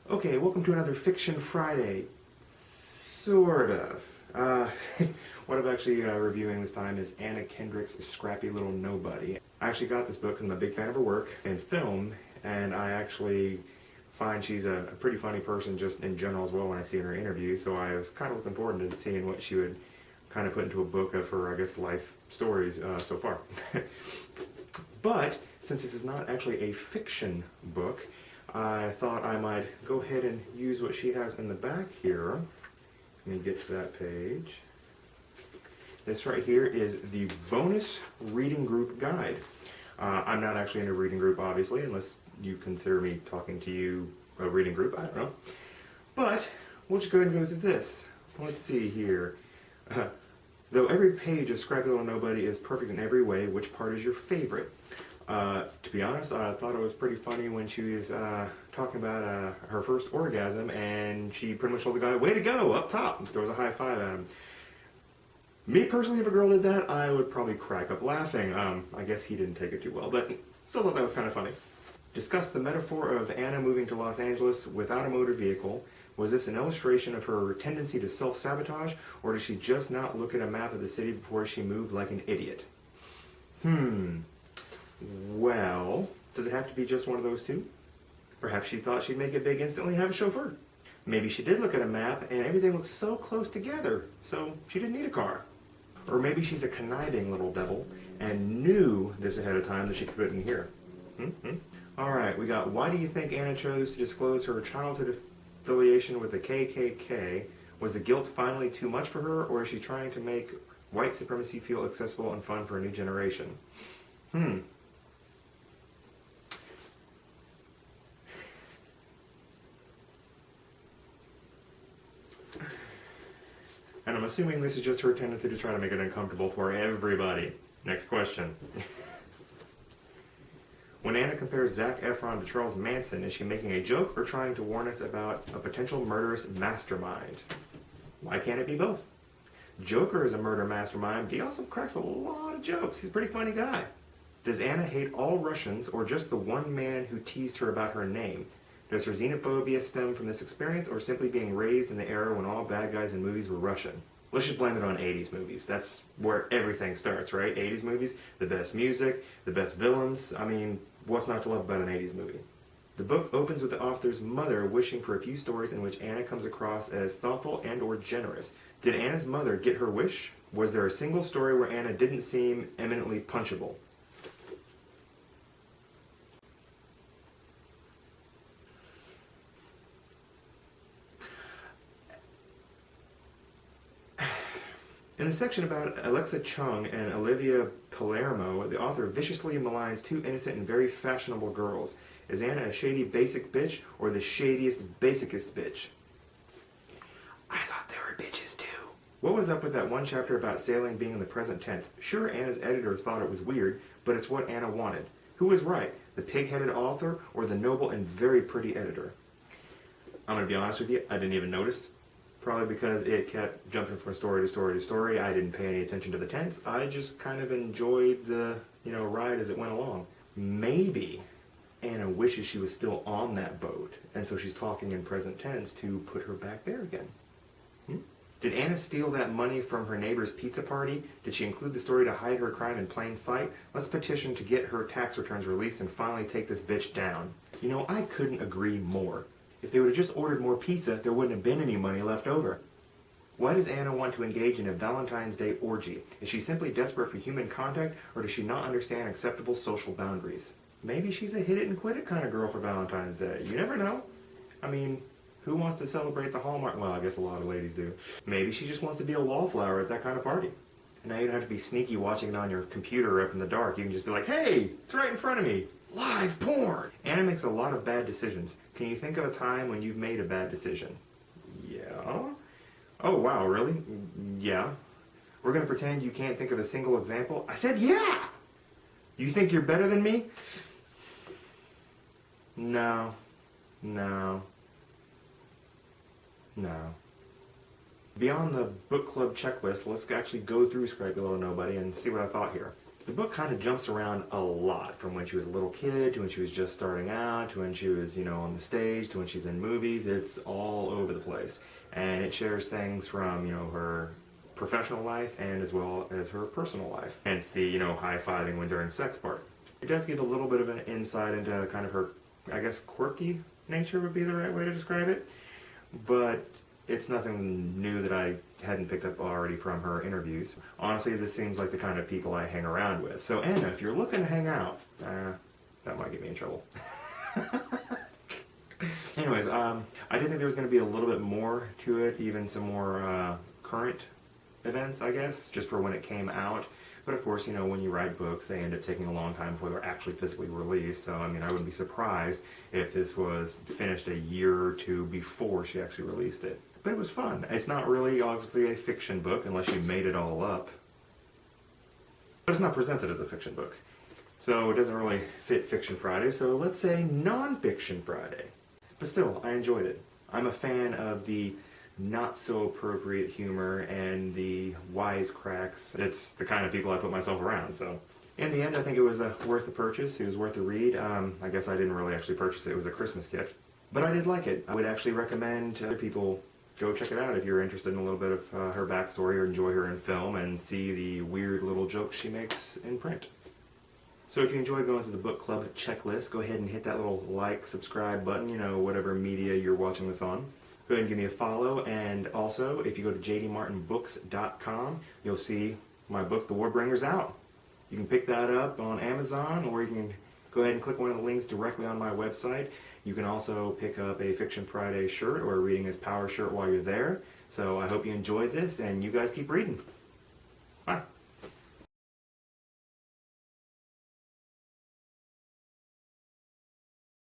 Okay, welcome to another Fiction Friday. Sort of. What I'm actually reviewing this time is Anna Kendrick's Scrappy Little Nobody. I actually got this book because I'm a big fan of her work and film, and I actually find she's a pretty funny person just in general as well when I see her interview, so I was kind of looking forward to seeing what she would kind of put into a book of her, I guess, life stories so far. But since this is not actually a fiction book, I thought I might go ahead and use what she has in the back here. Let me get to that page. This right here is the bonus reading group guide. I'm not actually in a reading group, obviously, unless you consider me talking to you a reading group. I don't know. But we'll just go ahead and go through this. Let's see here. Though every page of Scrappy Little Nobody is perfect in every way, which part is your favorite? To be honest, I thought it was pretty funny when she was talking about her first orgasm, and she pretty much told the guy, "Way to go, up top," and throws a high five at him. Me personally, if a girl did that, I would probably crack up laughing. I guess he didn't take it too well, but still thought that was kind of funny. Discuss the metaphor of Anna moving to Los Angeles without a motor vehicle. Was this an illustration of her tendency to self-sabotage, or did she just not look at a map of the city before she moved like an idiot? Well, does it have to be just one of those two? Perhaps she thought she'd make it big instantly and have a chauffeur. Maybe she did look at a map and everything looked so close together, so she didn't need a car. Or maybe she's a conniving little devil and knew this ahead of time that she couldn't hear. Alright, we got, why do you think Anna chose to disclose her childhood affiliation with the KKK? Was the guilt finally too much for her, or is she trying to make white supremacy feel accessible and fun for a new generation? And I'm assuming this is just her tendency to try to make it uncomfortable for everybody. Next question. When Anna compares Zac Efron to Charles Manson, is she making a joke or trying to warn us about a potential murderous mastermind? Why can't it be both? Joker is a murder mastermind, but he also cracks a lot of jokes. He's a pretty funny guy. Does Anna hate all Russians or just the one man who teased her about her name? Does her xenophobia stem from this experience or simply being raised in the era when all bad guys in movies were Russian? Let's just blame it on 80s movies. That's where everything starts, right? 80s movies, the best music, the best villains. I mean, what's not to love about an 80s movie? The book opens with the author's mother wishing for a few stories in which Anna comes across as thoughtful and or generous. Did Anna's mother get her wish? Was there a single story where Anna didn't seem eminently punchable? In a section about Alexa Chung and Olivia Palermo, the author viciously maligns two innocent and very fashionable girls. Is Anna a shady basic bitch or the shadiest basicest bitch? I thought there were bitches too. What was up with that one chapter about sailing being in the present tense? Sure, Anna's editor thought it was weird, but it's what Anna wanted. Who was right, the pig-headed author or the noble and very pretty editor? I'm going to be honest with you, I didn't even notice. Probably because it kept jumping from story to story to story. I didn't pay any attention to the tense. I just kind of enjoyed the, ride as it went along. Maybe Anna wishes she was still on that boat, and so she's talking in present tense to put her back there again. Did Anna steal that money from her neighbor's pizza party? Did she include the story to hide her crime in plain sight? Let's petition to get her tax returns released and finally take this bitch down. I couldn't agree more. If they would have just ordered more pizza, there wouldn't have been any money left over. Why does Anna want to engage in a Valentine's Day orgy? Is she simply desperate for human contact, or does she not understand acceptable social boundaries? Maybe she's a hit-it-and-quit-it kind of girl for Valentine's Day. You never know. I mean, who wants to celebrate the Hallmark? Well, I guess a lot of ladies do. Maybe she just wants to be a wallflower at that kind of party. And now you don't have to be sneaky watching it on your computer up in the dark. You can just be like, hey, it's right in front of me. Live porn! Anna makes a lot of bad decisions. Can you think of a time when you've made a bad decision? Yeah? Oh, wow, really? Yeah. We're going to pretend you can't think of a single example? I said yeah! You think you're better than me? No. No. No. Beyond the book club checklist, let's actually go through Scrappy Little Nobody and see what I thought here. The book kind of jumps around a lot, from when she was a little kid to when she was just starting out to when she was, on the stage to when she's in movies. It's all over the place. And it shares things from, her professional life and as well as her personal life. Hence the, high-fiving when during sex part. It does give a little bit of an insight into kind of her, I guess, quirky nature would be the right way to describe it. But it's nothing new that I hadn't picked up already from her interviews. Honestly, this seems like the kind of people I hang around with. So Anna, if you're looking to hang out, that might get me in trouble. Anyways, I did think there was going to be a little bit more to it, even some more current events, I guess, just for when it came out. But of course, when you write books, they end up taking a long time before they're actually physically released. So, I wouldn't be surprised if this was finished a year or two before she actually released it. But it was fun. It's not really, obviously, a fiction book unless you made it all up. But it's not presented as a fiction book. So it doesn't really fit Fiction Friday. So let's say non-fiction Friday. But still, I enjoyed it. I'm a fan of the not-so-appropriate humor and the wisecracks. It's the kind of people I put myself around, so. In the end, I think it was worth the purchase. It was worth the read. I guess I didn't really actually purchase it. It was a Christmas gift. But I did like it. I would actually recommend other people go check it out if you're interested in a little bit of her backstory or enjoy her in film and see the weird little jokes she makes in print. So if you enjoy going to the book club checklist, go ahead and hit that little like, subscribe button, whatever media you're watching this on. Go ahead and give me a follow, and also if you go to jdmartinbooks.com, you'll see my book, The Warbringer's out. You can pick that up on Amazon, or you can go ahead and click one of the links directly on my website. You can also pick up a Fiction Friday shirt or a Reading is Power shirt while you're there. So I hope you enjoyed this, and you guys keep reading.